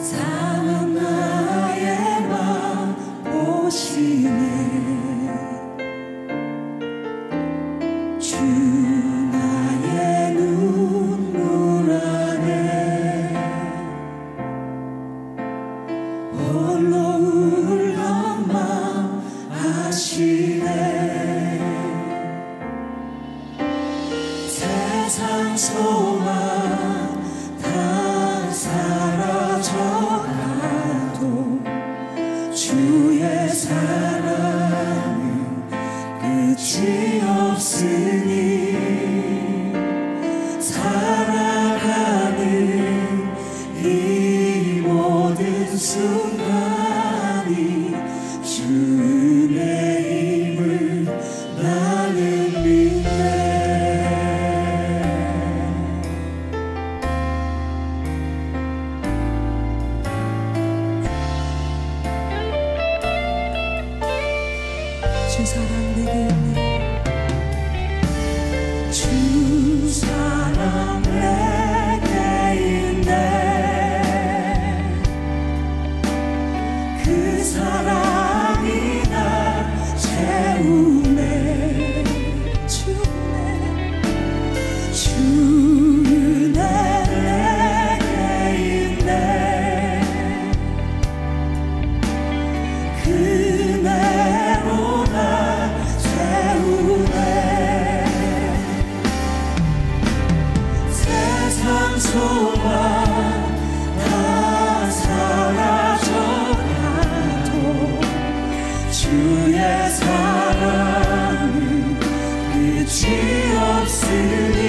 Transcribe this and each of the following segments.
상한 나의 맘 보시네. 주 나의 눈물 안에 홀로 울던 맘 아시네. 세상 소망 다 사라져가도 주의 사랑은 끝이 없으니 살아가는 이 모든 순간이 주의 힘을 나는 믿네. 주 사랑 내게 있네. 주 사랑 내게 있네. 그 사랑이 날 채우네. 주네 내게 있네. 그대로 날 채우네. 세상 소망 다 사라져가도 주의 사랑은 끝이 없으니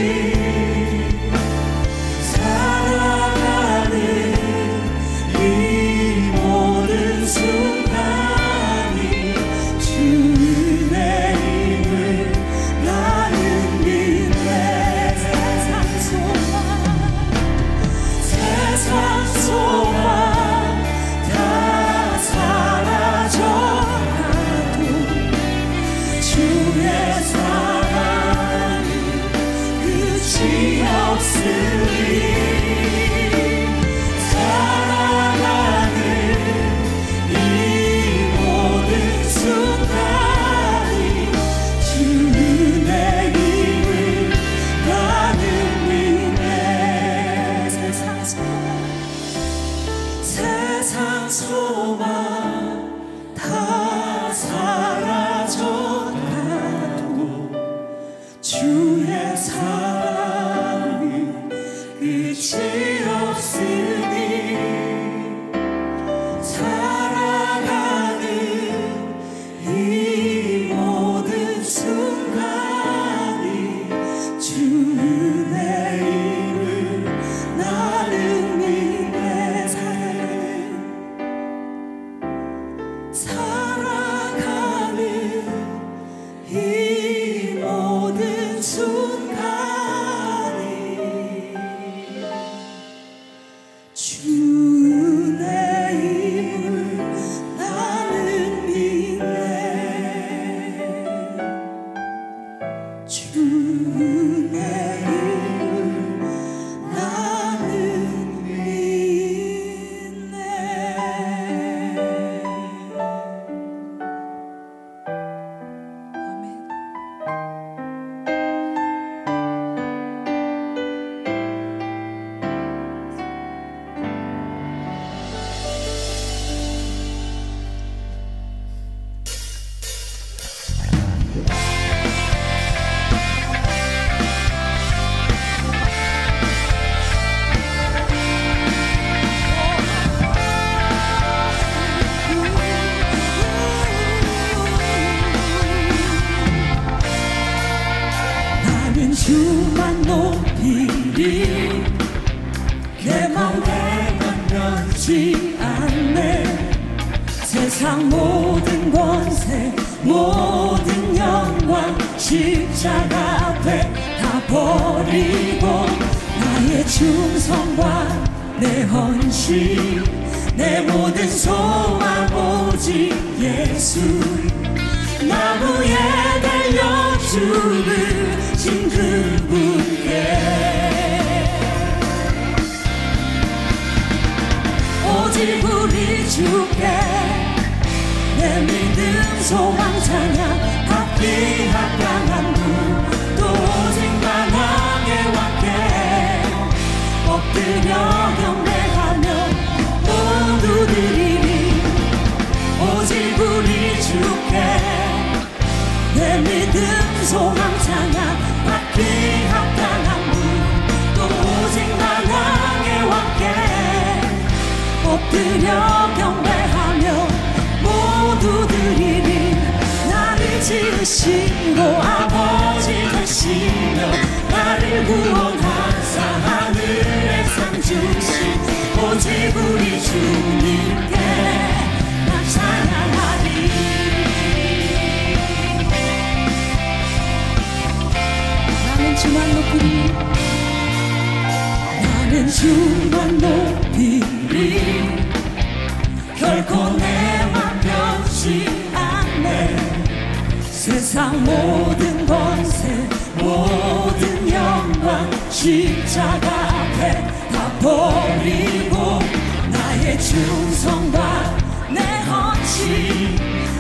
살아가는 이 모든 순간이 주의 힘을 나는 믿네. 세상 소망 다 사라져가도 주의 사랑은 끝이 없으니 살아가는 이 모든 순간이 주의 힘을 나는 믿네. 세상 소망 다 사라져가도 주의 사랑은 끝이 없으니 살아가는 이 모든 순간이 주의 힘을 나는 믿네. 살아가는 이 모든 순간이 주의 힘을 나는 믿네. 주의 힘을 나는 믿네. 아멘. 나는 주만 높이리. 내 맘에 변치 않네. 세상 모든 권세 모든 영광 십자가 앞에 다 버리고 나의 충성과 내 헌신 내 모든 소망 오직 예수. 나무에 달려 죽으신 그분께 오직 오직 우리 주께 내 믿음 소망 찬양 받기 합당한 분 또 오직 만왕의 왕께 엎드려 경배하며 모두 드리리 오직 우리 주께 내 믿음 소망 찬양 받기 합당한 분 또 오직 만왕의 왕께 엎드려 경배하며 모두 드리리 나를 지으시고 아버지 되시며 나를 구원하사 하늘에 상 주신 오직 우리 주님께 나 찬양하리 나는 주만 높이리 나는 주만 높이리 결코 내맘 변치 않네 세상 모든 권세 모든 영광 십자가 앞에 다 버리고 나의 충성과 내 헌신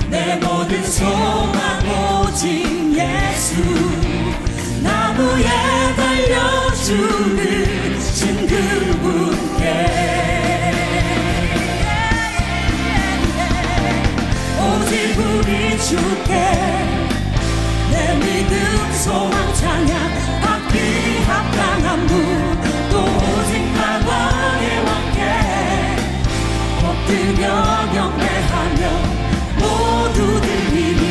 내 모든 소망 오직 예수 나무에 달려 죽으신 그분께 오직 우리 주께 내 믿음 소망 찬양 받기 합당한 분 또 오직 만왕의 왕께 엎드려 경배하며 모두 드리리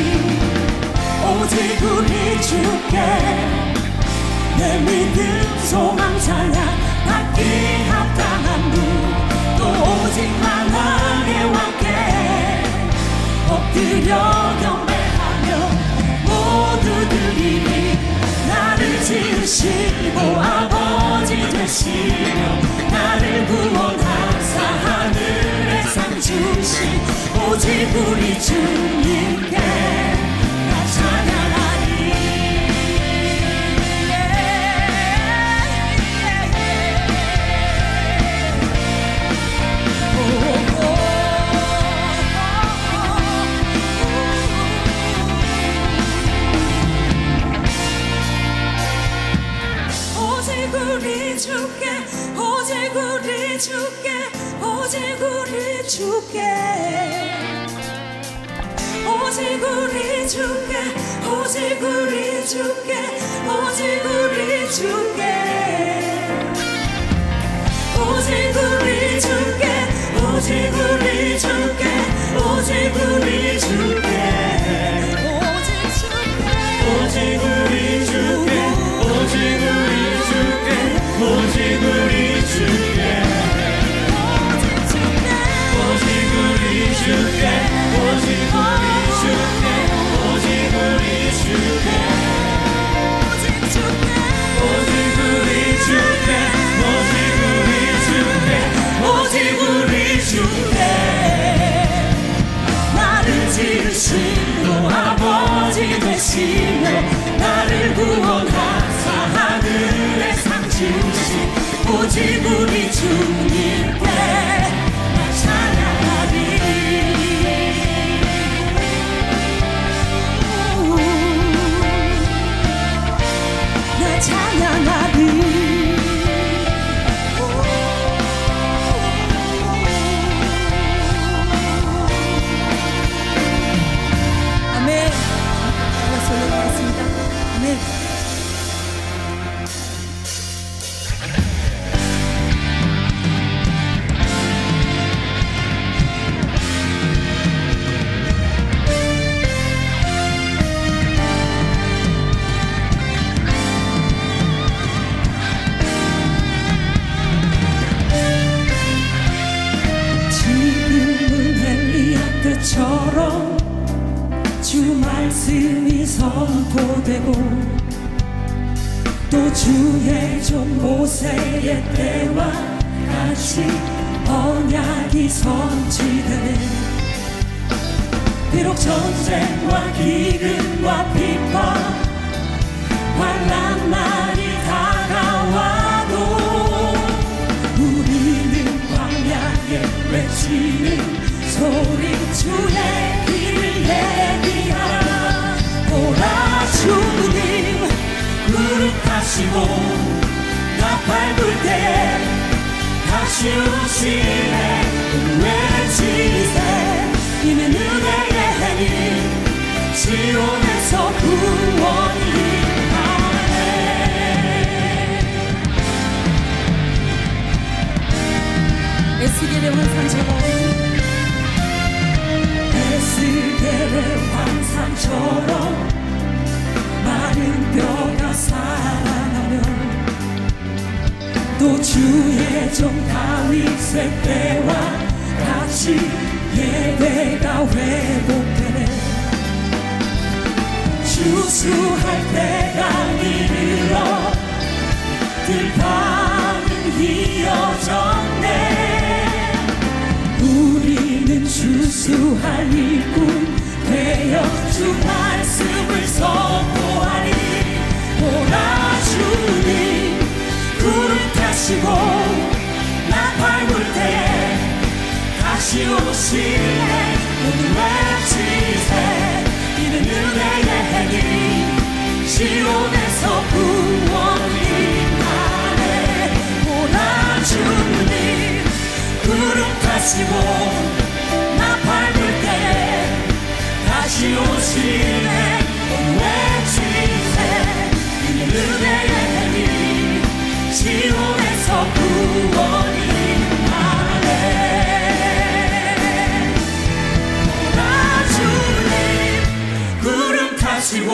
오직 우리 주께 내 믿음 소망 찬양 받기 합당한 분 또 오직 만왕의 왕께 엎드려 경배하며 모두 드리리 나를 지으시고 아버지 되시며 나를 구원하사 하늘에 상 주신 오직 우리 주님께 나 찬양하리 오직 우리 주께 오직 우리 주께 오직 우리 주께 오직 우리 주께 오직 우리 주께 오직 우리 주께 오직 우리 주께 오직 우리 주께 오직 우리 주께 오직 우리 주께 오직 우리 주께 오직 우리 주께 오직 우리 주께 오직 우리 주께 오직 우리 주께 오직 우리 주께 오직 우리 주께 오직 우리 주께 나를 지으시고 아버지 되시며 나를 구원하사 하늘에 상 주신 오직 우리 주님께 나 찬양하리 나 찬양하리 아멘 박수 올려드리겠습니다 아멘 처럼 주 말씀이 선포되고 또 주의 종 모세의 때와 같이 언약이 성취되네 비록 전쟁과 기근과 비판 환난 날이 다가와도 우리는 광야에 외치 소리 주의 길을 예비하라. 보라 주님 무릎 타시고 나 밟을 때 다시 오시네. 외치세 이미 은혜의 해니 시온에서 구원이 에스겔의 환상처럼 에스겔의 환상처럼 마른 뼈가 살아나면 또 주의 종 다윗의 때와 같이 예배가 회복되네. 추수할 때가 이르러 들판은 휘어졌네. 우리는 추수할 일꾼 되어 주 말씀을 선포하리. 보라 주님 구름 타시고 나 밟을 때 다시 오시네. 모두 외치세 이는 은혜의 해니 시온에서 구원이 임하네. 보라 주님 구름 타시고 나 밟을 때 다시 오시네. 모두 외치세 이는 은혜의 해니 시온에서 구원이 임하네. 보라 주님 구름 타시고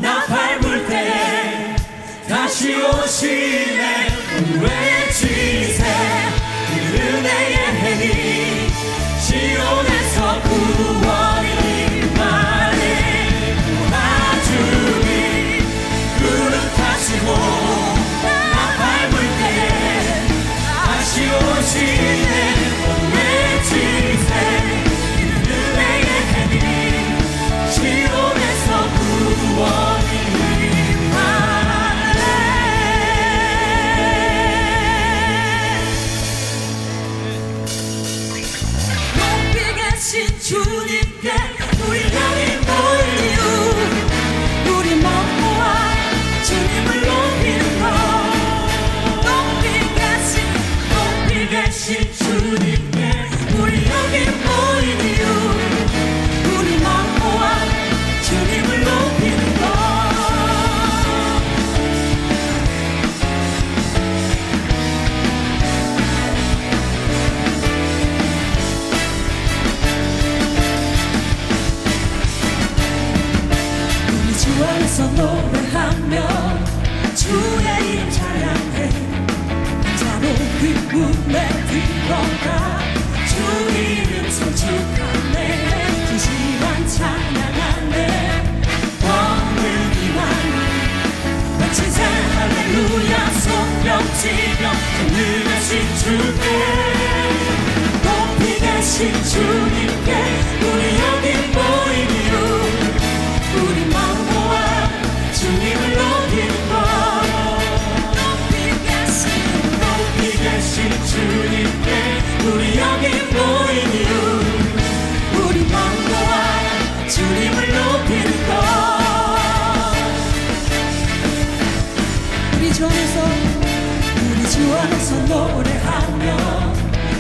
나 밟을 때 다시 오시네. 외치세 은혜의 해니 시온에서 구원이 임하네. 보라 주님 구름 타시고 나 밟을 때 다시 오시네. 외치세 은혜의 해니 시온에서 구원이 임하네. 높이 계신 주님께 우리 향해 모일 이유 우리 마음 모아 주님을 높이는 것. 높이 계신 주님께 우리 여기 모인 이유 우리 마음 모아 주님을 높이는 것. 우리 주 안에서 노래하며 주의 이름 찬양해. 감사로 그 문에 들어가 주 이름 송축하네. 진실한 찬양하네. 원능이만 외치세 할렐루야. 손뼉치며 전능하신 주께 높이 계신 주님께 우리 여기 모인 이유 우리 마음 모아 주님을 높이는 것. 높이 계신 주님께 우리 여기 모인 이유 우리 마음 모아 주님을 높이는 것. 우리 주 안에서 노래하며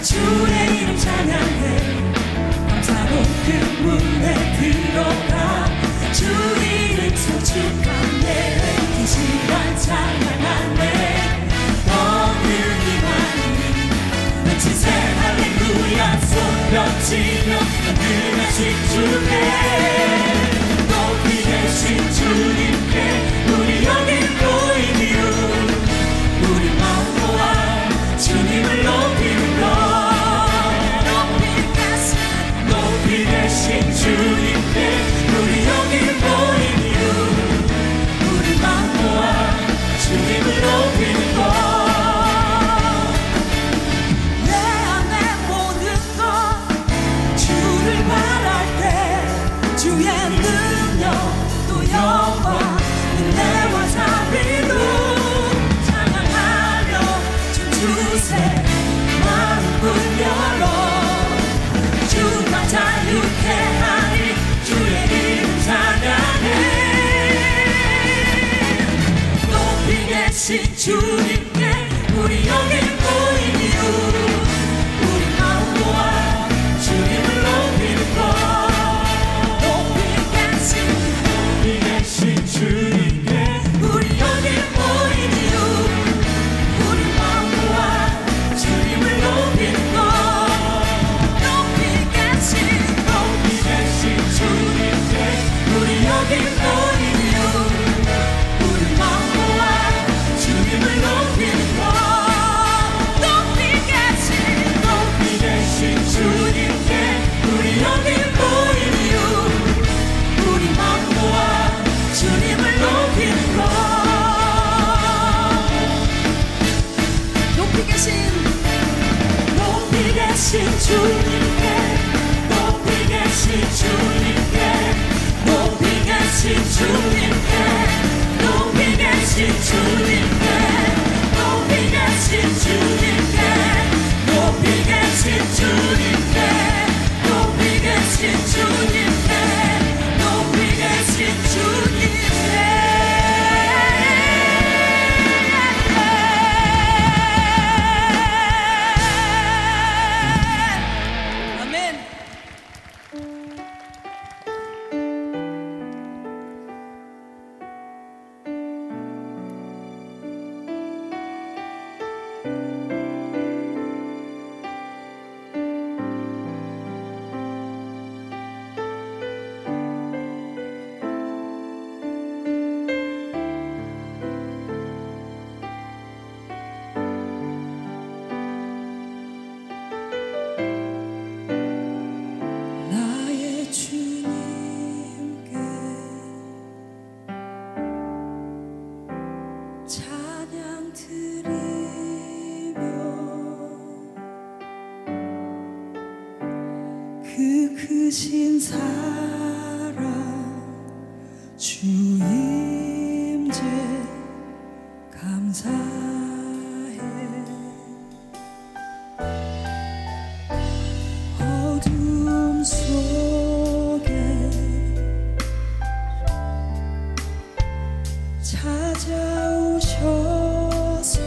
주의 이름 찬양해. 감사로 그 문에 들어가 주 이름 송축하네. 진실한 찬양하네. 원능이만 외치세 할렐루야. 손뼉치며 전능하신 주께 높이 계신 주님께 우리 여기 모인 이유 우리 마음 모아 주님을 높이는 것. 높이 계신 주님께 우리 여기 모인 이유 우리 마음 모아 주님을 높이는 것. 내 안에 모든 것 주를 바랄 때 주의 능력 또 영광 내 계신 주님께 우리 여기 모인 이유 우리 마음 모아 주님을 높이는 것 높이 계신 주님께 우리 여기 모인 이유 우리 마음 모아 주님을 높이는 것 높이 계신 주님께 우리 여기 모인 이유 우리 마음 모아 주님을 높이는 것 높이 계신 주님께 우리 여기 모인 이유 우리 마음 모아 주님을 높이는 것 높이 계신 주님께 높이 계신 주님께 높이 계신 주님께 높이 계신 주님께 높이 계신 주님께 높이 계신 주님께 높이 계신 주님께 높이 계신 주님께 아멘. 나의 주님께 찬양 드리며 그 크신 사랑 주 임재 감사해 어둠 속에 찾아오셔서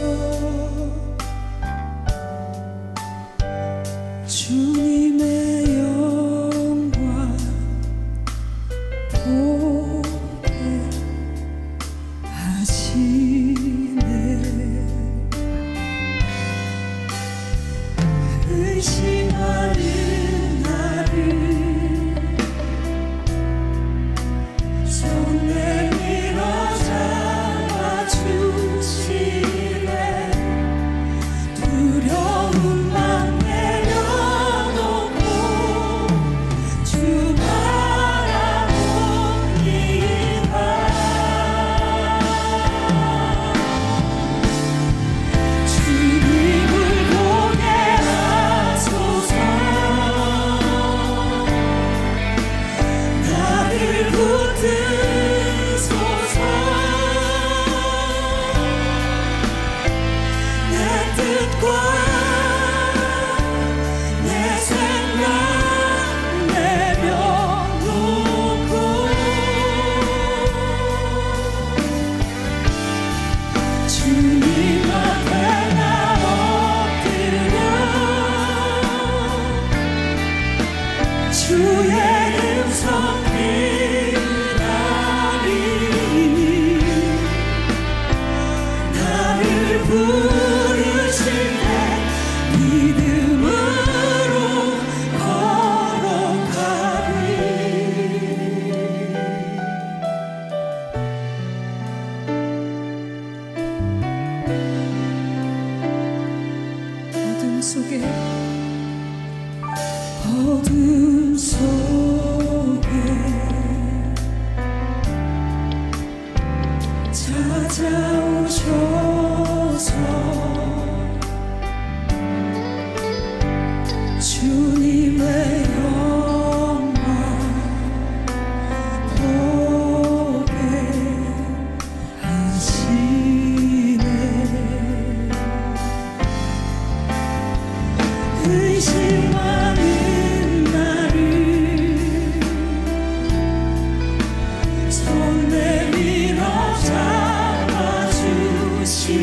주님의 영광 보게 하시네 의심하는 나를 손 내밀어 잡아주시네 두려움만 내려놓고 주 바라보니까 주님을 보게 하소서 나를 붙드소서 내 뜻과 내 생각 내려놓고 주님 앞에 나 엎드려 주의 음성 기다리니 나를 부르실 때 믿음으로 걸어가리 어둠 속에 찾아오셔서 주님의 영광 보게 하시네 의심하는 나를 손 내밀어 잡아주시네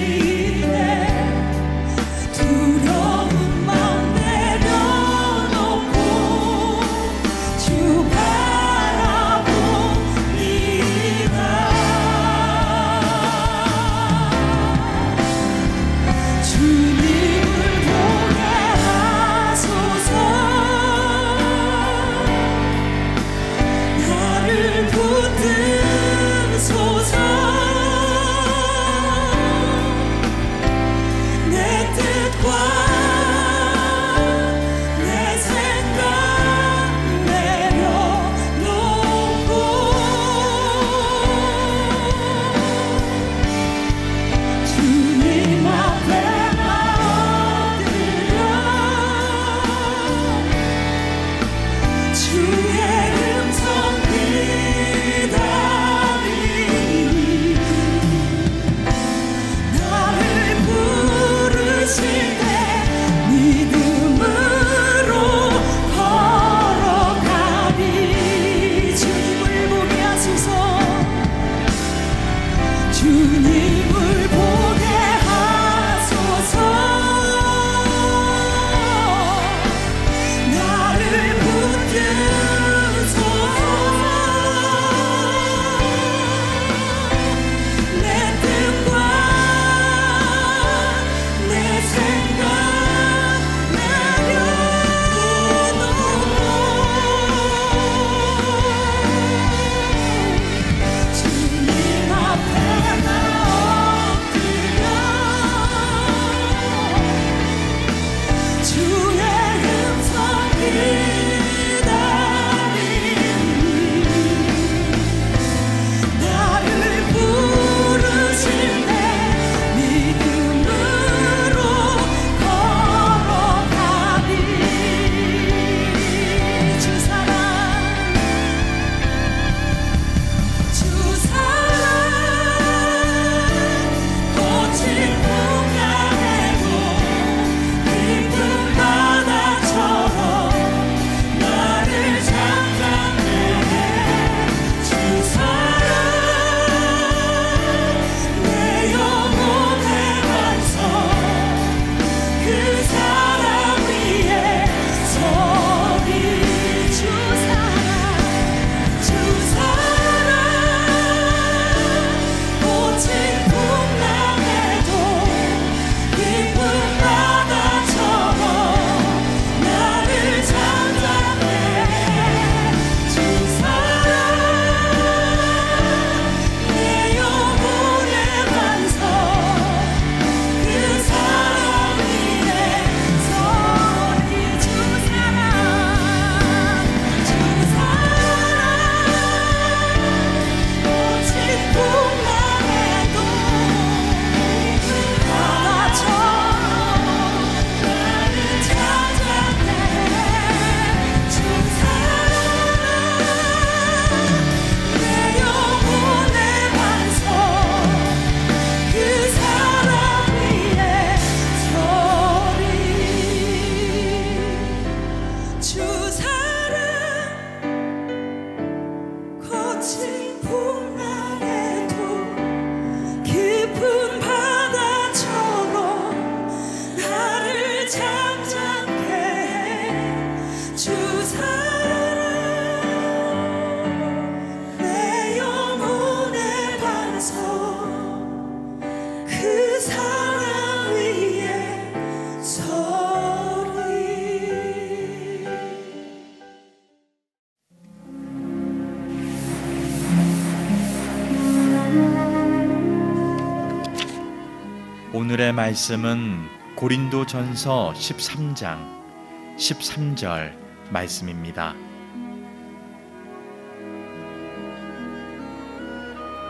오늘의 말씀은 고린도전서 13장 13절 말씀입니다.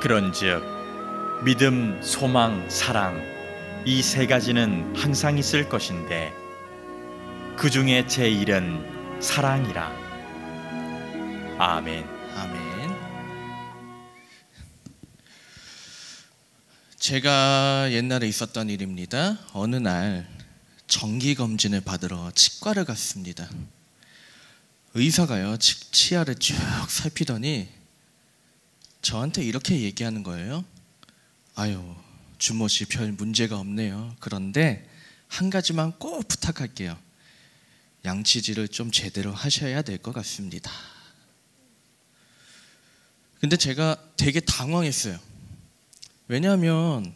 그런즉 믿음, 소망, 사랑 이 세 가지는 항상 있을 것인데 그 중에 제일은 사랑이라. 아멘. 아멘. 제가 옛날에 있었던 일입니다. 어느 날 정기검진을 받으러 치과를 갔습니다. 의사가요, 치아를 쭉 살피더니 저한테 이렇게 얘기하는 거예요. 아유, 준모씨 별 문제가 없네요. 그런데 한 가지만 꼭 부탁할게요. 양치질을 좀 제대로 하셔야 될 것 같습니다. 근데 제가 되게 당황했어요. 왜냐하면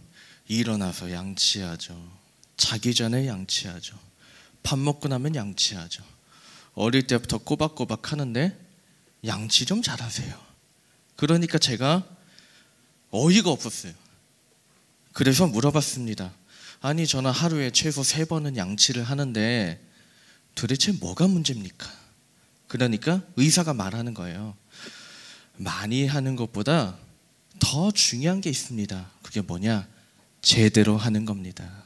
일어나서 양치하죠. 자기 전에 양치하죠. 밥 먹고 나면 양치하죠. 어릴 때부터 꼬박꼬박 하는데 양치 좀 잘하세요. 그러니까 제가 어이가 없었어요. 그래서 물어봤습니다. 아니, 저는 하루에 최소 3번은 양치를 하는데 도대체 뭐가 문제입니까? 그러니까 의사가 말하는 거예요. 많이 하는 것보다 더 중요한 게 있습니다. 그게 뭐냐? 제대로 하는 겁니다.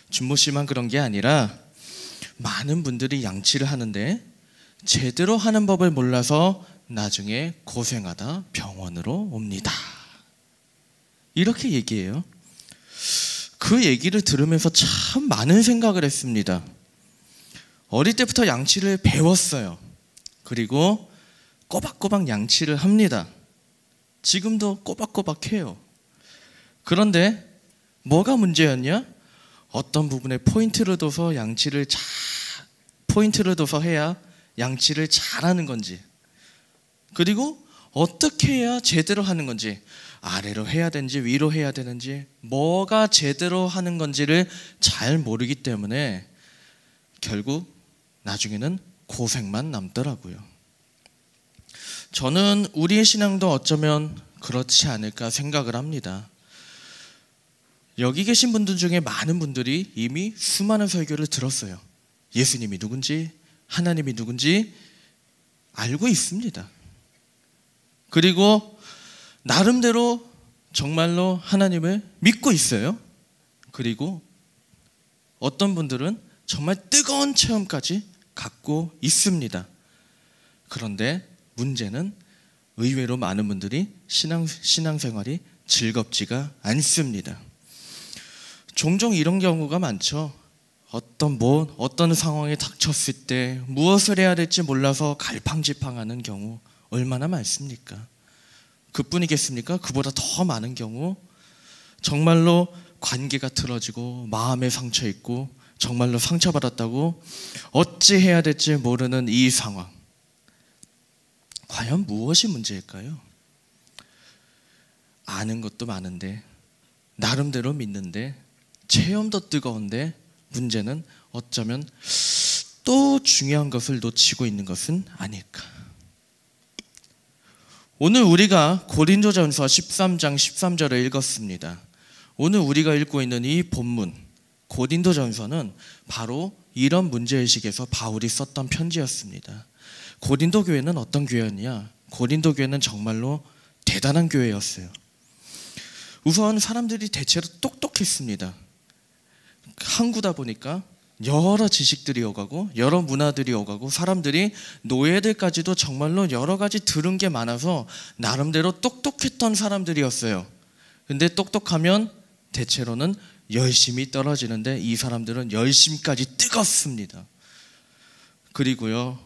준모 씨만 그런 게 아니라 많은 분들이 양치를 하는데 제대로 하는 법을 몰라서 나중에 고생하다 병원으로 옵니다. 이렇게 얘기해요. 그 얘기를 들으면서 참 많은 생각을 했습니다. 어릴 때부터 양치를 배웠어요. 그리고 꼬박꼬박 양치를 합니다. 지금도 꼬박꼬박 해요. 그런데 뭐가 문제였냐? 어떤 부분에 포인트를 둬서 포인트를 둬서 해야 양치를 잘하는 건지, 그리고 어떻게 해야 제대로 하는 건지, 아래로 해야 되는지 위로 해야 되는지, 뭐가 제대로 하는 건지를 잘 모르기 때문에 결국 나중에는 고생만 남더라고요. 저는 우리의 신앙도 어쩌면 그렇지 않을까 생각을 합니다. 여기 계신 분들 중에 많은 분들이 이미 수많은 설교를 들었어요. 예수님이 누군지, 하나님이 누군지 알고 있습니다. 그리고 나름대로 정말로 하나님을 믿고 있어요. 그리고 어떤 분들은 정말 뜨거운 체험까지 갖고 있습니다. 그런데 문제는 의외로 많은 분들이 신앙생활이 즐겁지가 않습니다. 종종 이런 경우가 많죠. 어떤 상황에 닥쳤을 때 무엇을 해야 될지 몰라서 갈팡질팡하는 경우 얼마나 많습니까? 그뿐이겠습니까? 그보다 더 많은 경우, 정말로 관계가 틀어지고 마음에 상처 있고 정말로 상처받았다고 어찌해야 될지 모르는 이 상황. 과연 무엇이 문제일까요? 아는 것도 많은데, 나름대로 믿는데, 체험도 뜨거운데, 문제는 어쩌면 또 중요한 것을 놓치고 있는 것은 아닐까. 오늘 우리가 고린도전서 13장 13절을 읽었습니다. 오늘 우리가 읽고 있는 이 본문 고린도전서는 바로 이런 문제의식에서 바울이 썼던 편지였습니다. 고린도 교회는 어떤 교회였냐? 고린도 교회는 정말로 대단한 교회였어요. 우선 사람들이 대체로 똑똑했습니다. 항구다 보니까 여러 지식들이 오가고 여러 문화들이 오가고 사람들이, 노예들까지도 정말로 여러 가지 들은 게 많아서 나름대로 똑똑했던 사람들이었어요. 근데 똑똑하면 대체로는 열심이 떨어지는데 이 사람들은 열심까지 뜨겁습니다. 그리고요,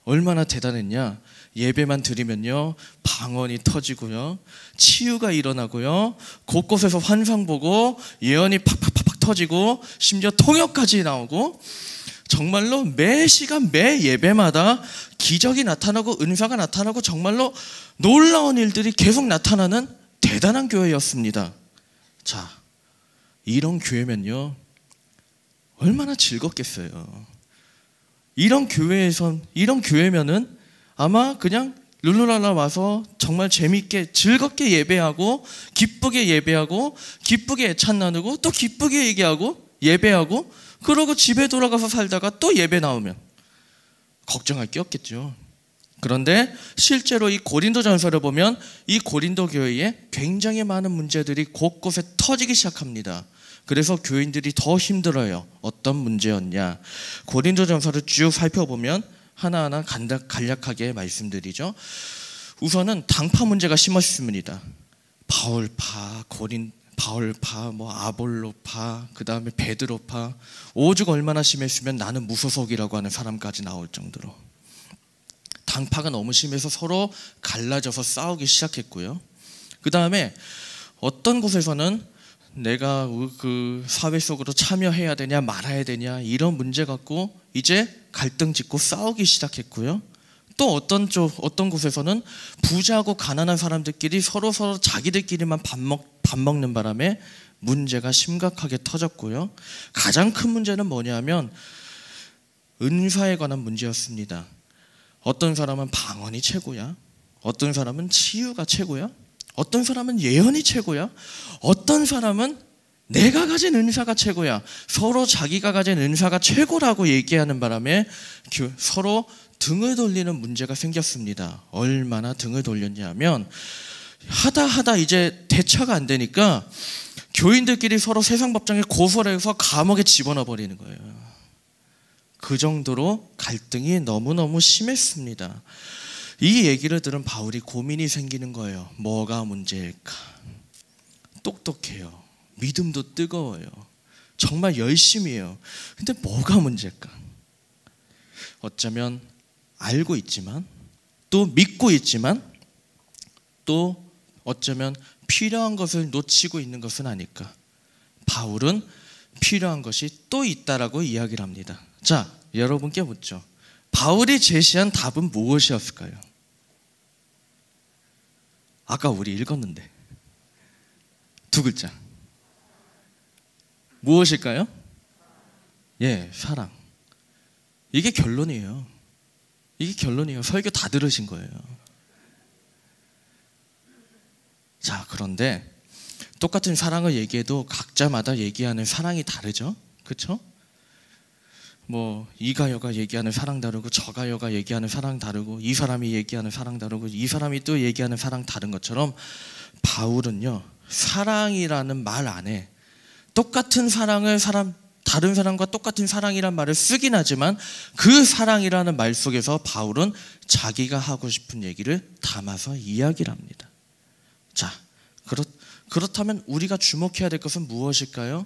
얼마나 대단했냐? 예배만 드리면요, 방언이 터지고요, 치유가 일어나고요, 곳곳에서 환상 보고 예언이 팍팍팍팍 터지고 심지어 통역까지 나오고, 정말로 매 시간 매 예배마다 기적이 나타나고 은사가 나타나고 정말로 놀라운 일들이 계속 나타나는 대단한 교회였습니다. 자, 이런 교회면요 얼마나 즐겁겠어요. 이런 교회면은 아마 그냥 룰루랄라 와서 정말 재밌게 즐겁게 예배하고 기쁘게 예배하고 기쁘게 애찬 나누고 또 기쁘게 얘기하고 예배하고 그러고 집에 돌아가서 살다가 또 예배 나오면 걱정할 게 없겠죠. 그런데 실제로 이 고린도전서를 보면 이 고린도 교회에 굉장히 많은 문제들이 곳곳에 터지기 시작합니다. 그래서 교인들이 더 힘들어요. 어떤 문제였냐? 고린도전서를 쭉 살펴보면 하나하나 간략하게 말씀드리죠. 우선은 당파 문제가 심했습니다. 바울파, 바울파, 아볼로파, 그 다음에 베드로파, 오죽 얼마나 심했으면 나는 무소속이라고 하는 사람까지 나올 정도로 당파가 너무 심해서 서로 갈라져서 싸우기 시작했고요. 그 다음에 어떤 곳에서는 내가 그 사회 속으로 참여해야 되냐 말아야 되냐 이런 문제 갖고 이제 갈등 짓고 싸우기 시작했고요. 또 어떤 곳에서는 부자하고 가난한 사람들끼리 서로 자기들끼리만 밥 먹는 바람에 문제가 심각하게 터졌고요. 가장 큰 문제는 뭐냐면 은사에 관한 문제였습니다. 어떤 사람은 방언이 최고야, 어떤 사람은 치유가 최고야, 어떤 사람은 예언이 최고야, 어떤 사람은 내가 가진 은사가 최고야. 서로 자기가 가진 은사가 최고라고 얘기하는 바람에 서로 등을 돌리는 문제가 생겼습니다. 얼마나 등을 돌렸냐면 하다 이제 대처가 안 되니까 교인들끼리 서로 세상 법정에 고소를 해서 감옥에 집어넣어 버리는 거예요. 그 정도로 갈등이 너무너무 심했습니다. 이 얘기를 들은 바울이 고민이 생기는 거예요. 뭐가 문제일까? 똑똑해요. 믿음도 뜨거워요. 정말 열심히 해요. 근데 뭐가 문제일까? 어쩌면 알고 있지만 또 믿고 있지만 또 어쩌면 필요한 것을 놓치고 있는 것은 아닐까? 바울은 필요한 것이 또 있다라고 이야기를 합니다. 자, 여러분께 묻죠. 바울이 제시한 답은 무엇이었을까요? 아까 우리 읽었는데 두 글자. 무엇일까요? 예, 사랑. 이게 결론이에요. 이게 결론이에요. 설교 다 들으신 거예요. 자, 그런데 똑같은 사랑을 얘기해도 각자마다 얘기하는 사랑이 다르죠? 그렇죠? 이가여가 얘기하는 사랑 다르고 저가여가 얘기하는 사랑 다르고 이 사람이 얘기하는 사랑 다르고 이 사람이 또 얘기하는 사랑 다른 것처럼 바울은요, 사랑이라는 말 안에 똑같은 사랑을 다른 사람과 똑같은 사랑이란 말을 쓰긴 하지만 그 사랑이라는 말 속에서 바울은 자기가 하고 싶은 얘기를 담아서 이야기를 합니다. 자, 그렇다면 우리가 주목해야 될 것은 무엇일까요?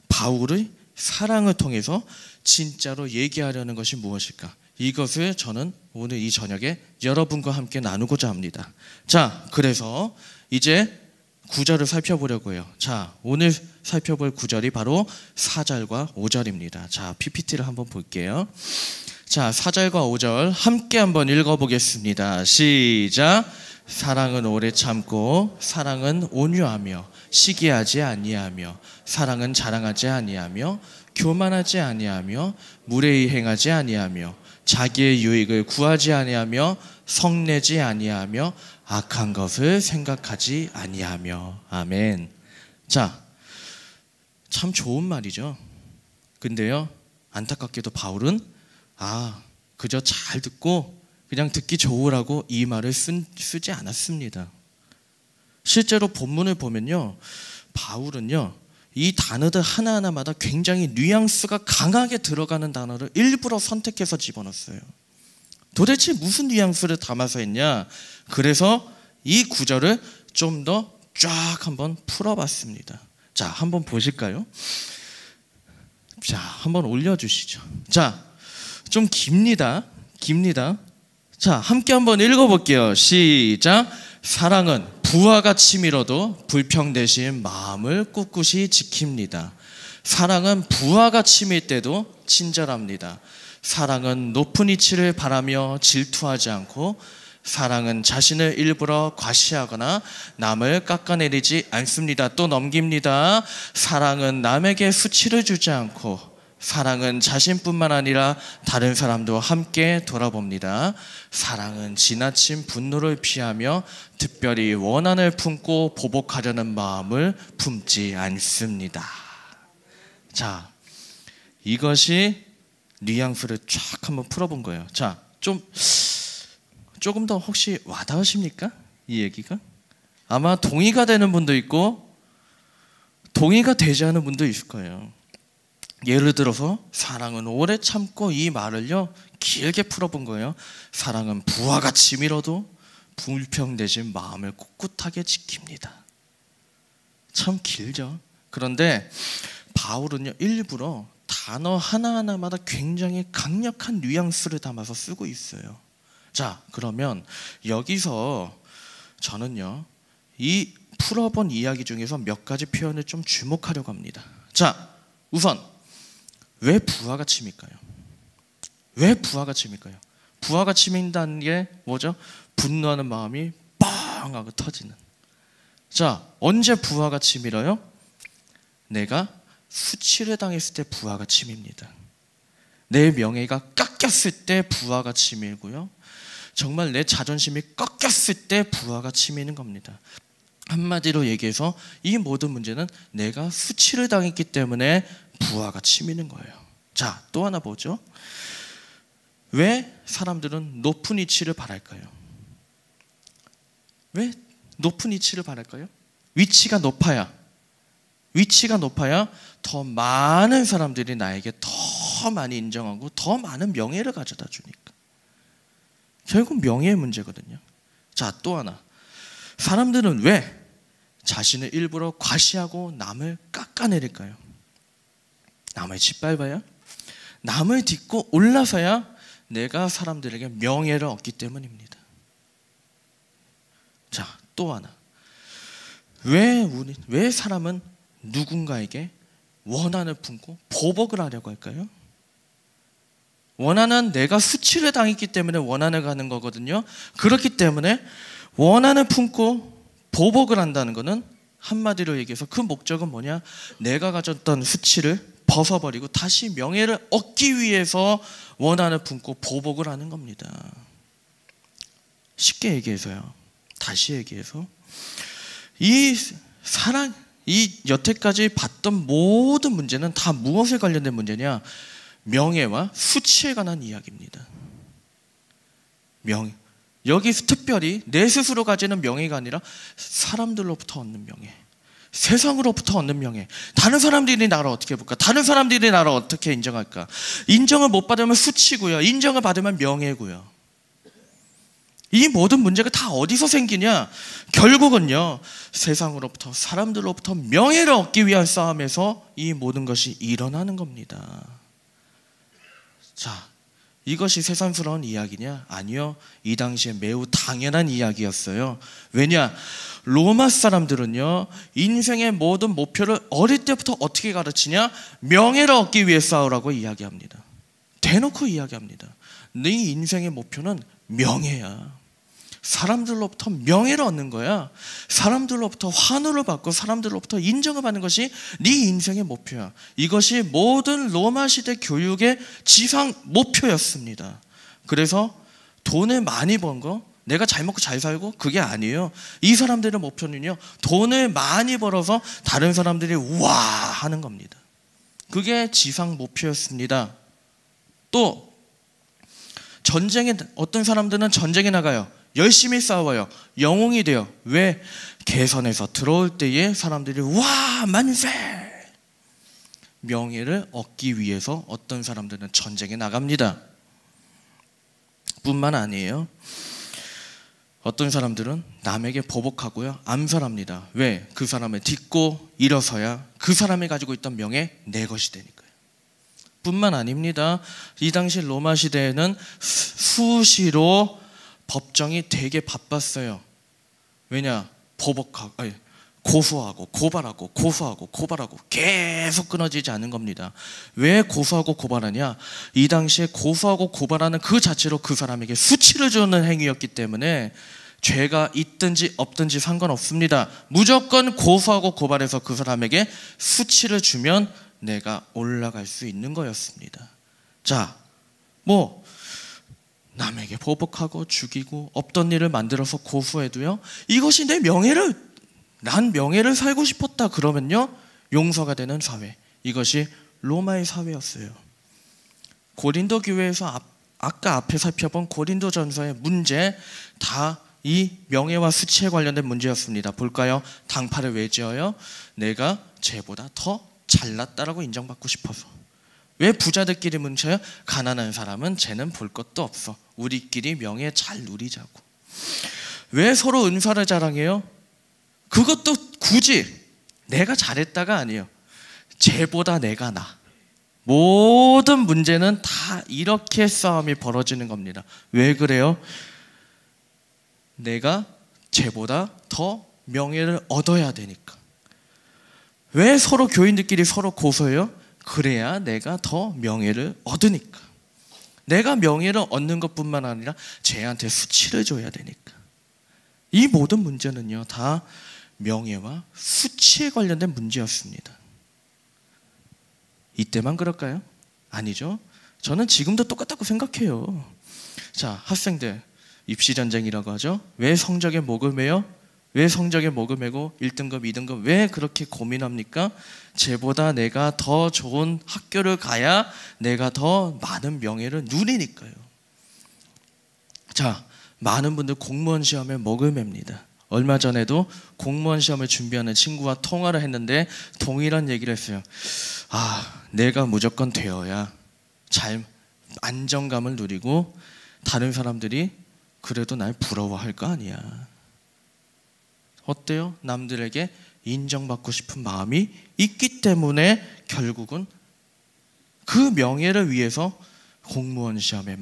바울의 사랑을 통해서 진짜로 얘기하려는 것이 무엇일까? 이것을 저는 오늘 이 저녁에 여러분과 함께 나누고자 합니다. 자, 그래서 이제 구절을 살펴보려고 해요. 자, 오늘 살펴볼 구절이 바로 4절과 5절입니다. 자, PPT를 한번 볼게요. 자, 4절과 5절 함께 한번 읽어보겠습니다. 시작. 사랑은 오래 참고 사랑은 온유하며 시기하지 아니하며 사랑은 자랑하지 아니하며 교만하지 아니하며 무례히 행하지 아니하며 자기의 유익을 구하지 아니하며 성내지 아니하며 악한 것을 생각하지 아니하며. 아멘. 자, 참 좋은 말이죠. 근데요, 안타깝게도 바울은 그저 잘 듣고 그냥 듣기 좋으라고 이 말을 쓰지 않았습니다. 실제로 본문을 보면요, 바울은요, 이 단어들 하나하나마다 굉장히 뉘앙스가 강하게 들어가는 단어를 일부러 선택해서 집어넣었어요. 도대체 무슨 뉘앙스를 담아서 했냐? 그래서 이 구절을 좀 더 쫙 한번 풀어봤습니다. 자, 한번 보실까요? 자, 한번 올려주시죠. 자, 좀 깁니다. 자, 함께 한번 읽어볼게요. 시작. 사랑은 부하가 치밀어도 불평대신 마음을 꿋꿋이 지킵니다. 사랑은 부하가 치밀 때도 친절합니다. 사랑은 높은 이치를 바라며 질투하지 않고 사랑은 자신을 일부러 과시하거나 남을 깎아내리지 않습니다. 또 넘깁니다. 사랑은 남에게 수치를 주지 않고 사랑은 자신뿐만 아니라 다른 사람도 함께 돌아봅니다. 사랑은 지나친 분노를 피하며 특별히 원한을 품고 보복하려는 마음을 품지 않습니다. 자, 이것이 뉘앙스를 쫙 한번 풀어본 거예요. 자, 조금 더 혹시 와닿으십니까? 이 얘기가? 아마 동의가 되는 분도 있고 동의가 되지 않은 분도 있을 거예요. 예를 들어서 사랑은 오래 참고, 이 말을요 길게 풀어본 거예요. 사랑은 부와 같이 밀어도 불평대신 마음을 꿋꿋하게 지킵니다. 참 길죠. 그런데 바울은요 일부러 단어 하나하나마다 굉장히 강력한 뉘앙스를 담아서 쓰고 있어요. 자, 그러면 여기서 저는요 이 풀어본 이야기 중에서 몇 가지 표현을 좀 주목하려고 합니다. 자, 우선 왜 부하가 침일까요? 왜 부하가 침일까요? 부하가 침인다는 게 뭐죠? 분노하는 마음이 빵 하고 터지는. 자, 언제 부하가 치밀어요? 내가 수치를 당했을 때 부하가 치밉니다. 내 명예가 깎였을 때 부하가 치밀고요, 정말 내 자존심이 꺾였을 때 부하가 치미는 겁니다. 한마디로 얘기해서 이 모든 문제는 내가 수치를 당했기 때문에 부하가 치미는 거예요. 자, 또 하나 보죠. 왜 사람들은 높은 위치를 바랄까요? 왜 높은 위치를 바랄까요? 위치가 높아야 더 많은 사람들이 나에게 더 많이 인정하고 더 많은 명예를 가져다 주니까. 결국 명예의 문제거든요. 자, 또 하나. 사람들은 왜 자신을 일부러 과시하고 남을 깎아내릴까요? 남을 짓밟아야, 남을 딛고 올라서야 내가 사람들에게 명예를 얻기 때문입니다. 자, 또 하나. 왜 사람은 누군가에게 원한을 품고 보복을 하려고 할까요? 원한은 내가 수치를 당했기 때문에 원한을 가는 거거든요. 그렇기 때문에 원한을 품고 보복을 한다는 것은 한마디로 얘기해서 그 목적은 뭐냐? 내가 가졌던 수치를 벗어버리고 다시 명예를 얻기 위해서 원한을 품고 보복을 하는 겁니다. 쉽게 얘기해서요. 다시 얘기해서 이 여태까지 봤던 모든 문제는 다 무엇에 관련된 문제냐? 명예와 수치에 관한 이야기입니다. 여기서 특별히 내 스스로 가지는 명예가 아니라 사람들로부터 얻는 명예, 세상으로부터 얻는 명예. 다른 사람들이 나를 어떻게 볼까? 다른 사람들이 나를 어떻게 인정할까? 인정을 못 받으면 수치고요, 인정을 받으면 명예고요. 이 모든 문제가 다 어디서 생기냐? 결국은요, 세상으로부터, 사람들로부터 명예를 얻기 위한 싸움에서 이 모든 것이 일어나는 겁니다. 자, 이것이 세상스러운 이야기냐? 아니요, 이 당시에 매우 당연한 이야기였어요. 왜냐? 로마 사람들은요, 인생의 모든 목표를 어릴 때부터 어떻게 가르치냐? 명예를 얻기 위해 싸우라고 이야기합니다. 대놓고 이야기합니다. 네 인생의 목표는 명예야. 사람들로부터 명예를 얻는 거야. 사람들로부터 환호를 받고 사람들로부터 인정을 받는 것이 네 인생의 목표야. 이것이 모든 로마 시대 교육의 지상 목표였습니다. 그래서 돈을 많이 번 거, 내가 잘 먹고 잘 살고, 그게 아니에요. 이 사람들의 목표는요, 돈을 많이 벌어서 다른 사람들이 우와 하는 겁니다. 그게 지상 목표였습니다. 또 전쟁에, 어떤 사람들은 전쟁에 나가요. 열심히 싸워요. 영웅이 돼요. 왜? 개선에서 들어올 때에 사람들이 와 만세! 명예를 얻기 위해서 어떤 사람들은 전쟁에 나갑니다. 뿐만 아니에요. 어떤 사람들은 남에게 보복하고요, 암살합니다. 왜? 그 사람을 딛고 일어서야 그 사람이 가지고 있던 명예 내 것이 되니까요. 뿐만 아닙니다. 이 당시 로마 시대에는 수시로 법정이 되게 바빴어요. 왜냐? 고소하고 고발하고 고소하고 고발하고 계속 끊어지지 않은 겁니다. 왜 고소하고 고발하냐? 이 당시에 고소하고 고발하는 그 자체로 그 사람에게 수치를 주는 행위였기 때문에 죄가 있든지 없든지 상관없습니다. 무조건 고소하고 고발해서 그 사람에게 수치를 주면 내가 올라갈 수 있는 거였습니다. 자, 남에게 보복하고 죽이고 없던 일을 만들어서 고소해도요, 이것이 난 명예를 살고 싶었다 그러면요, 용서가 되는 사회. 이것이 로마의 사회였어요. 고린도 교회에서 아까 앞에 살펴본 고린도전서의 문제, 다 이 명예와 수치에 관련된 문제였습니다. 볼까요? 당파를 왜 지어요? 내가 쟤보다 더 잘났다라고 인정받고 싶어서. 왜 부자들끼리 뭉쳐요? 가난한 사람은 쟤는 볼 것도 없어. 우리끼리 명예 잘 누리자고. 왜 서로 은사를 자랑해요? 그것도 굳이 내가 잘했다가 아니에요. 쟤보다 내가 나. 모든 문제는 다 이렇게 싸움이 벌어지는 겁니다. 왜 그래요? 내가 쟤보다 더 명예를 얻어야 되니까. 왜 서로 교인들끼리 서로 고소해요? 그래야 내가 더 명예를 얻으니까. 내가 명예를 얻는 것뿐만 아니라 쟤한테 수치를 줘야 되니까. 이 모든 문제는요, 다 명예와 수치에 관련된 문제였습니다. 이때만 그럴까요? 아니죠. 저는 지금도 똑같다고 생각해요. 자, 학생들 입시전쟁이라고 하죠. 왜 성적에 목을 매요? 왜 성적에 목을 매고 1등급, 2등급 왜 그렇게 고민합니까? 쟤보다 내가 더 좋은 학교를 가야 내가 더 많은 명예를 누리니까요. 자, 많은 분들 공무원 시험에 목을 맵니다. 얼마 전에도 공무원 시험을 준비하는 친구와 통화를 했는데 동일한 얘기를 했어요. 내가 무조건 되어야 잘 안정감을 누리고 다른 사람들이 그래도 날 부러워할 거 아니야. 어때요? 남들에게 인정받고 싶은 마음이 있기 때문에 결국은 그 명예를 위해서 공무원 시험에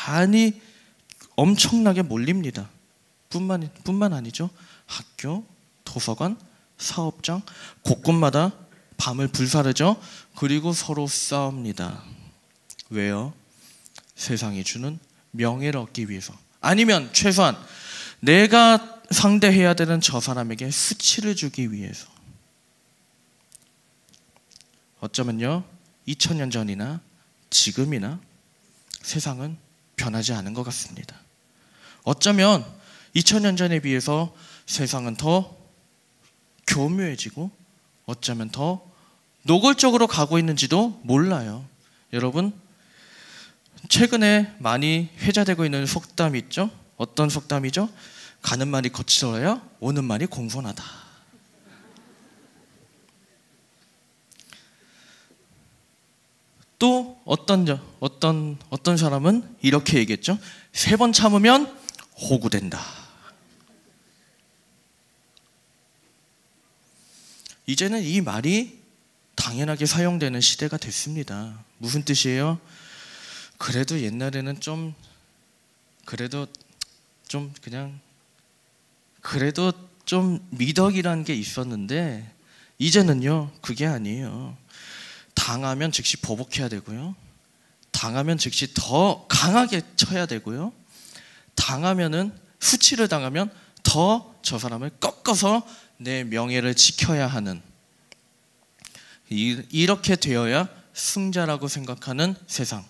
많이 엄청나게 몰립니다. 뿐만 아니죠. 학교, 도서관, 사업장 곳곳마다 밤을 불사르죠. 그리고 서로 싸웁니다. 왜요? 세상이 주는 명예를 얻기 위해서. 아니면 최소한 내가 상대해야 되는 저 사람에게 수치를 주기 위해서. 어쩌면요, 2000년 전이나 지금이나 세상은 변하지 않은 것 같습니다. 어쩌면 2000년 전에 비해서 세상은 더 교묘해지고 어쩌면 더 노골적으로 가고 있는지도 몰라요. 여러분, 최근에 많이 회자되고 있는 속담이 있죠? 어떤 속담이죠? 가는 말이 거칠어야 오는 말이 공손하다. 또 어떤 사람은 이렇게 얘기했죠. 3번 참으면 호구된다. 이제는 이 말이 당연하게 사용되는 시대가 됐습니다. 무슨 뜻이에요? 그래도 옛날에는 그래도 좀 미덕이라는 게 있었는데 이제는요, 그게 아니에요. 당하면 즉시 보복해야 되고요. 당하면 즉시 더 강하게 쳐야 되고요. 수치를 당하면 더 저 사람을 꺾어서 내 명예를 지켜야 하는, 이렇게 되어야 승자라고 생각하는 세상.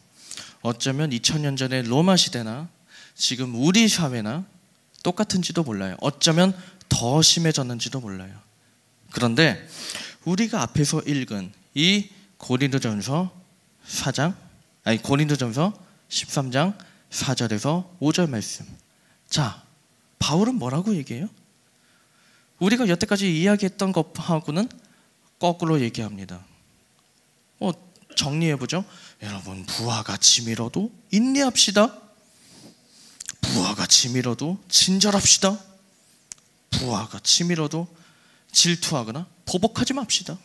어쩌면 2000년 전의 로마 시대나 지금 우리 사회나 똑같은지도 몰라요. 어쩌면 더 심해졌는지도 몰라요. 그런데 우리가 앞에서 읽은 이 고린도전서 13장 4절에서 5절 말씀. 자, 바울은 뭐라고 얘기해요? 우리가 여태까지 이야기했던 것하고는 거꾸로 얘기합니다. 정리해보죠. 여러분, 부하가 치밀어도 인내합시다. 부하가 치밀어도 친절합시다. 부하가 치밀어도 질투하거나 보복하지 맙시다.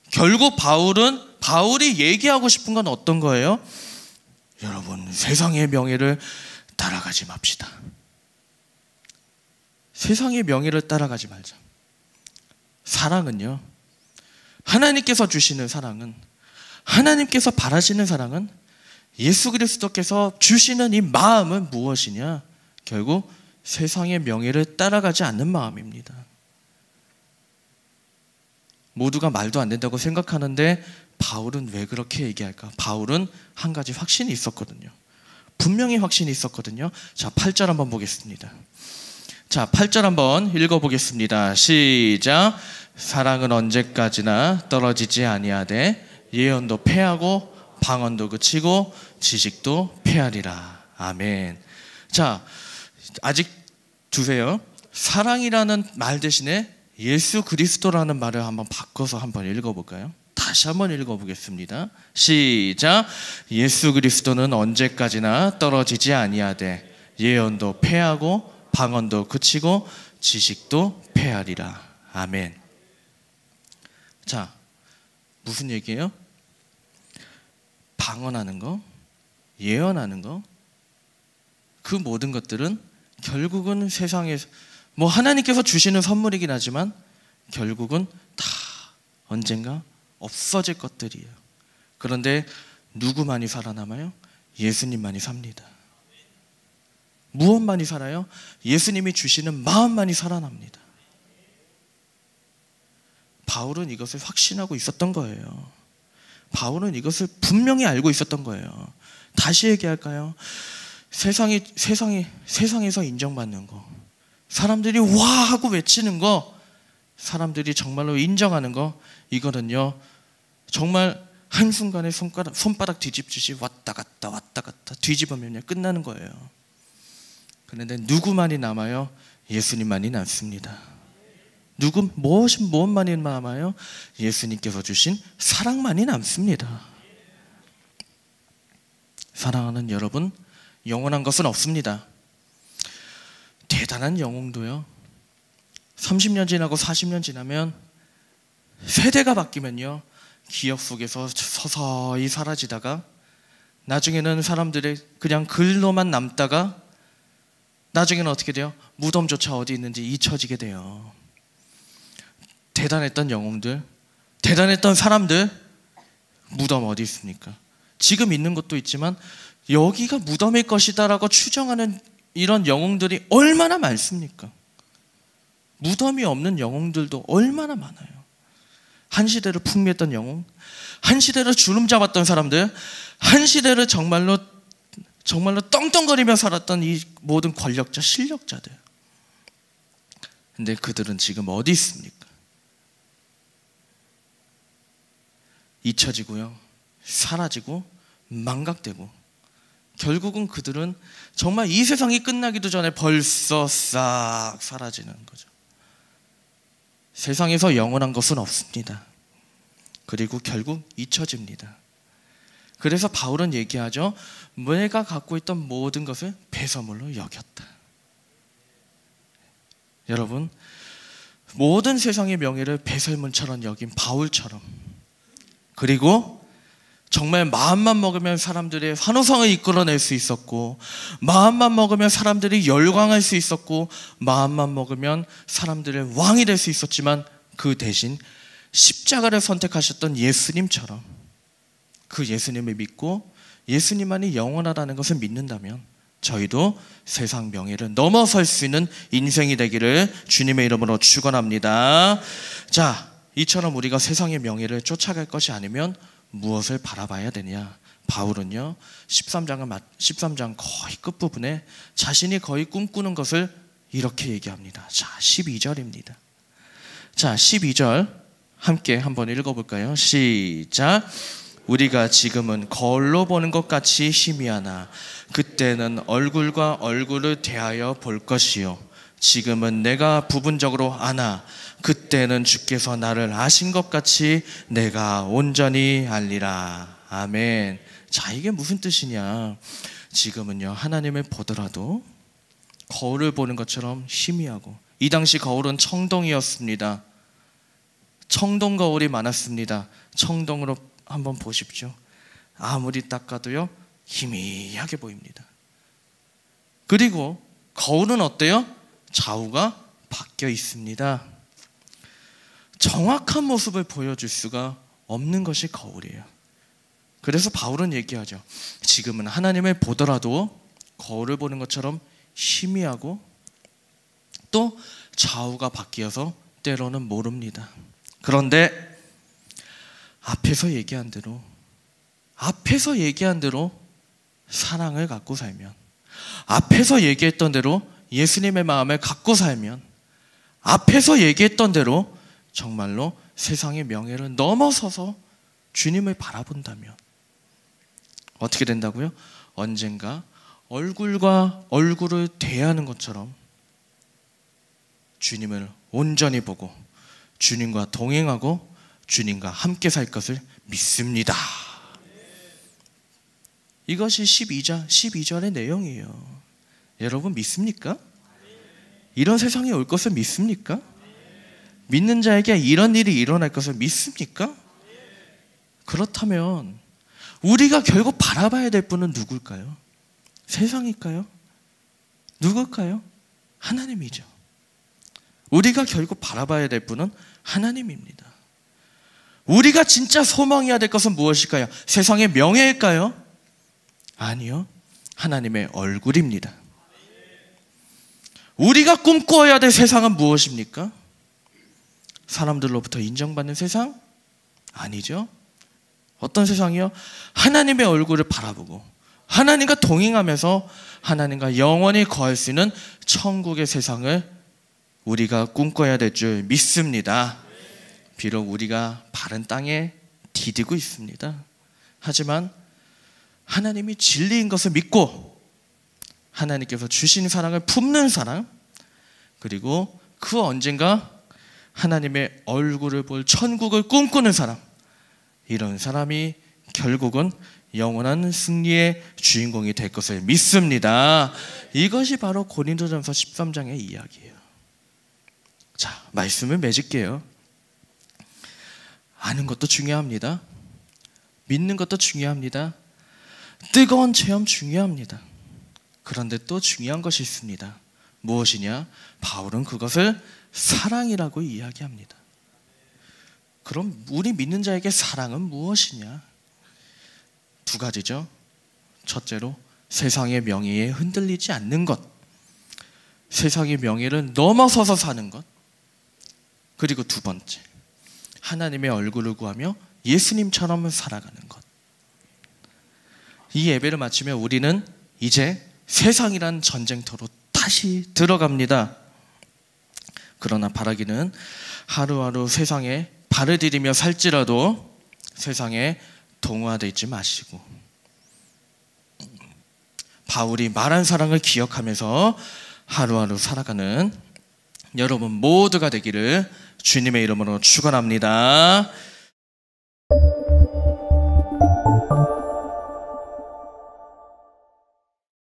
결국 바울이 얘기하고 싶은 건 어떤 거예요? 여러분, 세상의 명예를 따라가지 맙시다. 세상의 명예를 따라가지 말자. 사랑은요, 하나님께서 주시는 사랑은, 하나님께서 바라시는 사랑은, 예수 그리스도께서 주시는 이 마음은 무엇이냐? 결국 세상의 명예를 따라가지 않는 마음입니다. 모두가 말도 안 된다고 생각하는데 바울은 왜 그렇게 얘기할까? 바울은 한 가지 확신이 있었거든요. 분명히 확신이 있었거든요. 자, 8절 한번 보겠습니다. 자, 8절 한번 읽어보겠습니다. 시작. 사랑은 언제까지나 떨어지지 아니하되 예언도 패하고 방언도 그치고 지식도 패하리라. 아멘. 자, 아직 두세요. 사랑이라는 말 대신에 예수 그리스도라는 말을 한번 바꿔서 한번 읽어볼까요? 다시 한번 읽어보겠습니다. 시작. 예수 그리스도는 언제까지나 떨어지지 아니하되 예언도 패하고 방언도 그치고 지식도 패하리라. 아멘. 자, 무슨 얘기예요? 방언하는 거, 예언하는 거, 그 모든 것들은 결국은 세상에 뭐 하나님께서 주시는 선물이긴 하지만 결국은 다 언젠가 없어질 것들이에요. 그런데 누구만이 살아남아요? 예수님만이 삽니다. 무엇만이 살아요? 예수님이 주시는 마음만이 살아납니다. 바울은 이것을 확신하고 있었던 거예요. 바울은 이것을 분명히 알고 있었던 거예요. 다시 얘기할까요? 세상에서 인정받는 거, 사람들이 와 하고 외치는 거, 사람들이 정말로 인정하는 거, 이거는요 정말 한순간에 손바닥 뒤집듯이 왔다 갔다 뒤집으면 끝나는 거예요. 그런데 누구만이 남아요? 예수님만이 남습니다. 무엇만이 남아요? 예수님께서 주신 사랑만이 남습니다. 사랑하는 여러분, 영원한 것은 없습니다. 대단한 영웅도요 30년 지나고 40년 지나면 세대가 바뀌면요 기억 속에서 서서히 사라지다가 나중에는 사람들의 그냥 글로만 남다가 나중에는 어떻게 돼요? 무덤조차 어디 있는지 잊혀지게 돼요. 대단했던 영웅들, 대단했던 사람들, 무덤 어디 있습니까? 지금 있는 것도 있지만 여기가 무덤일 것이다 라고 추정하는 이런 영웅들이 얼마나 많습니까? 무덤이 없는 영웅들도 얼마나 많아요. 한 시대를 풍미했던 영웅, 한 시대를 주름 잡았던 사람들, 한 시대를 정말로 떵떵거리며 살았던 이 모든 권력자, 실력자들. 근데 그들은 지금 어디 있습니까? 잊혀지고요, 사라지고 망각되고, 결국은 그들은 정말 이 세상이 끝나기도 전에 벌써 싹 사라지는 거죠. 세상에서 영원한 것은 없습니다. 그리고 결국 잊혀집니다. 그래서 바울은 얘기하죠. 내가 갖고 있던 모든 것을 배설물로 여겼다. 여러분, 모든 세상의 명예를 배설물처럼 여긴 바울처럼, 그리고 정말 마음만 먹으면 사람들의 환호성을 이끌어낼 수 있었고, 마음만 먹으면 사람들이 열광할 수 있었고, 마음만 먹으면 사람들의 왕이 될 수 있었지만 그 대신 십자가를 선택하셨던 예수님처럼 그 예수님을 믿고 예수님만이 영원하다는 것을 믿는다면 저희도 세상 명예를 넘어설 수 있는 인생이 되기를 주님의 이름으로 축원합니다. 자, 이처럼 우리가 세상의 명예를 쫓아갈 것이 아니면 무엇을 바라봐야 되냐? 바울은요 13장 거의 끝부분에 자신이 거의 꿈꾸는 것을 이렇게 얘기합니다. 자, 12절입니다. 자, 12절 함께 한번 읽어볼까요? 시작. 우리가 지금은 거울로 보는 것 같이 희미하나 그때는 얼굴과 얼굴을 대하여 볼 것이요 지금은 내가 부분적으로 아나 그때는 주께서 나를 아신 것 같이 내가 온전히 알리라. 아멘. 자, 이게 무슨 뜻이냐? 지금은요 하나님을 보더라도 거울을 보는 것처럼 희미하고, 이 당시 거울은 청동이었습니다. 청동 거울이 많았습니다. 청동으로 한번 보십시오. 아무리 닦아도요 희미하게 보입니다. 그리고 거울은 어때요? 좌우가 바뀌어 있습니다. 정확한 모습을 보여줄 수가 없는 것이 거울이에요. 그래서 바울은 얘기하죠. 지금은 하나님을 보더라도 거울을 보는 것처럼 희미하고 또 좌우가 바뀌어서 때로는 모릅니다. 그런데 앞에서 얘기한 대로 사랑을 갖고 살면, 앞에서 얘기했던 대로 예수님의 마음을 갖고 살면, 앞에서 얘기했던 대로 정말로 세상의 명예를 넘어서서 주님을 바라본다면 어떻게 된다고요? 언젠가 얼굴과 얼굴을 대하는 것처럼 주님을 온전히 보고 주님과 동행하고 주님과 함께 살 것을 믿습니다. 이것이 12절의 내용이에요. 여러분 믿습니까? 이런 세상이 올 것을 믿습니까? 믿는 자에게 이런 일이 일어날 것을 믿습니까? 그렇다면 우리가 결국 바라봐야 될 분은 누굴까요? 세상일까요? 누굴까요? 하나님이죠. 우리가 결국 바라봐야 될 분은 하나님입니다. 우리가 진짜 소망해야 될 것은 무엇일까요? 세상의 명예일까요? 아니요. 하나님의 얼굴입니다. 우리가 꿈꿔야 될 세상은 무엇입니까? 사람들로부터 인정받는 세상? 아니죠. 어떤 세상이요? 하나님의 얼굴을 바라보고 하나님과 동행하면서 하나님과 영원히 거할 수 있는 천국의 세상을 우리가 꿈꿔야 될 줄 믿습니다. 비록 우리가 바른 땅에 디디고 있습니다. 하지만 하나님이 진리인 것을 믿고 하나님께서 주신 사랑을 품는 사람, 그리고 그 언젠가 하나님의 얼굴을 볼 천국을 꿈꾸는 사람, 이런 사람이 결국은 영원한 승리의 주인공이 될 것을 믿습니다. 이것이 바로 고린도전서 13장의 이야기예요. 자, 말씀을 맺을게요. 아는 것도 중요합니다. 믿는 것도 중요합니다. 뜨거운 체험 중요합니다. 그런데 또 중요한 것이 있습니다. 무엇이냐? 바울은 그것을 사랑이라고 이야기합니다. 그럼 우리 믿는 자에게 사랑은 무엇이냐? 두 가지죠. 첫째로 세상의 명예에 흔들리지 않는 것, 세상의 명예를 넘어서서 사는 것. 그리고 두 번째, 하나님의 얼굴을 구하며 예수님처럼 살아가는 것. 이 예배를 마치며 우리는 이제 세상이란 전쟁터로 다시 들어갑니다. 그러나 바라기는 하루하루 세상에 발을 디디며 살지라도 세상에 동화되지 마시고 바울이 말한 사랑을 기억하면서 하루하루 살아가는 여러분 모두가 되기를 주님의 이름으로 축원합니다.